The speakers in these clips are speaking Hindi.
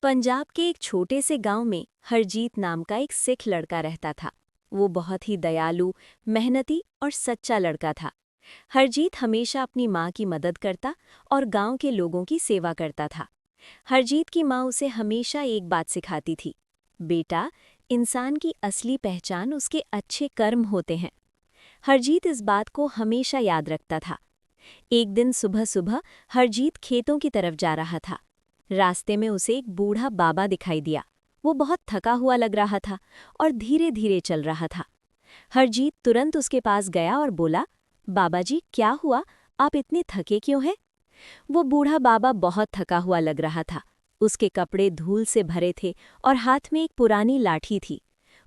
पंजाब के एक छोटे से गांव में हरजीत नाम का एक सिख लड़का रहता था। वो बहुत ही दयालु, मेहनती और सच्चा लड़का था। हरजीत हमेशा अपनी माँ की मदद करता और गांव के लोगों की सेवा करता था। हरजीत की माँ उसे हमेशा एक बात सिखाती थी, बेटा, इंसान की असली पहचान उसके अच्छे कर्म होते हैं। हरजीत इस बात को हमेशा याद रखता था। एक दिन सुबह सुबह हरजीत खेतों की तरफ जा रहा था। रास्ते में उसे एक बूढ़ा बाबा दिखाई दिया। वो बहुत थका हुआ लग रहा था और धीरे धीरे चल रहा था। हरजीत तुरंत उसके पास गया और बोला, बाबा जी, क्या हुआ? आप इतने थके क्यों हैं? वो बूढ़ा बाबा बहुत थका हुआ लग रहा था। उसके कपड़े धूल से भरे थे और हाथ में एक पुरानी लाठी थी।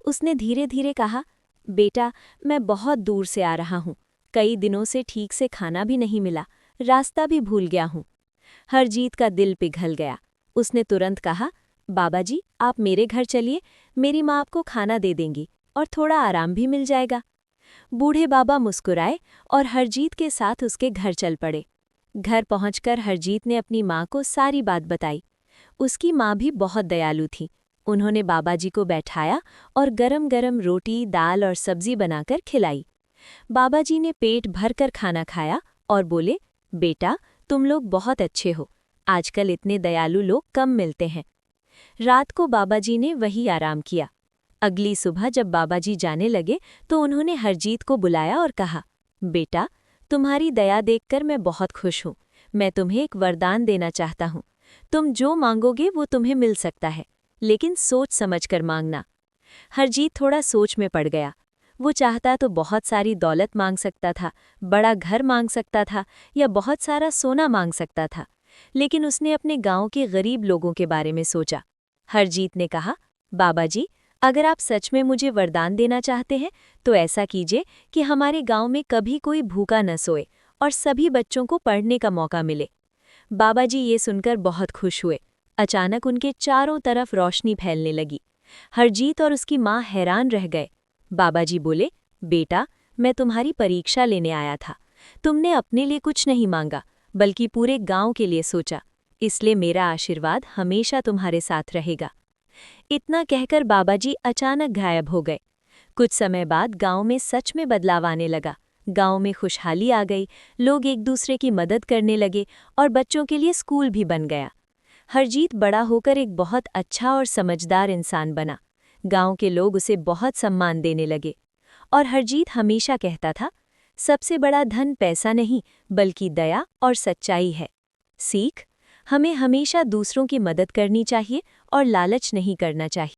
उसने धीरे धीरे कहा, बेटा, मैं बहुत दूर से आ रहा हूँ। कई दिनों से ठीक से खाना भी नहीं मिला, रास्ता भी भूल गया हूँ। हरजीत का दिल पिघल गया। उसने तुरंत कहा, बाबा जी, आप मेरे घर चलिए, मेरी माँ आपको खाना दे देंगी और थोड़ा आराम भी मिल जाएगा। बूढ़े बाबा मुस्कुराए और हरजीत के साथ उसके घर चल पड़े। घर पहुंचकर हरजीत ने अपनी माँ को सारी बात बताई। उसकी माँ भी बहुत दयालु थी। उन्होंने बाबाजी को बैठाया और गरम गरम रोटी, दाल और सब्जी बनाकर खिलाई। बाबाजी ने पेट भरकर खाना खाया और बोले, बेटा, तुम लोग बहुत अच्छे हो। आजकल इतने दयालु लोग कम मिलते हैं। रात को बाबाजी ने वही आराम किया। अगली सुबह जब बाबाजी जाने लगे तो उन्होंने हरजीत को बुलाया और कहा, बेटा, तुम्हारी दया देखकर मैं बहुत खुश हूँ। मैं तुम्हें एक वरदान देना चाहता हूँ। तुम जो मांगोगे वो तुम्हें मिल सकता है, लेकिन सोच समझ कर मांगना। हरजीत थोड़ा सोच में पड़ गया। वो चाहता तो बहुत सारी दौलत मांग सकता था, बड़ा घर मांग सकता था या बहुत सारा सोना मांग सकता था, लेकिन उसने अपने गांव के गरीब लोगों के बारे में सोचा। हरजीत ने कहा, बाबा जी, अगर आप सच में मुझे वरदान देना चाहते हैं तो ऐसा कीजिए कि हमारे गांव में कभी कोई भूखा न सोए और सभी बच्चों को पढ़ने का मौका मिले। बाबा जी ये सुनकर बहुत खुश हुए। अचानक उनके चारों तरफ रोशनी फैलने लगी। हरजीत और उसकी माँ हैरान रह गए। बाबाजी बोले, बेटा, मैं तुम्हारी परीक्षा लेने आया था। तुमने अपने लिए कुछ नहीं मांगा, बल्कि पूरे गांव के लिए सोचा। इसलिए मेरा आशीर्वाद हमेशा तुम्हारे साथ रहेगा। इतना कहकर बाबाजी अचानक गायब हो गए। कुछ समय बाद गांव में सच में बदलाव आने लगा। गांव में खुशहाली आ गई, लोग एक दूसरे की मदद करने लगे और बच्चों के लिए स्कूल भी बन गया। हरजीत बड़ा होकर एक बहुत अच्छा और समझदार इंसान बना। गांव के लोग उसे बहुत सम्मान देने लगे और हरजीत हमेशा कहता था, सबसे बड़ा धन पैसा नहीं बल्कि दया और सच्चाई है। सीख, हमें हमेशा दूसरों की मदद करनी चाहिए और लालच नहीं करना चाहिए।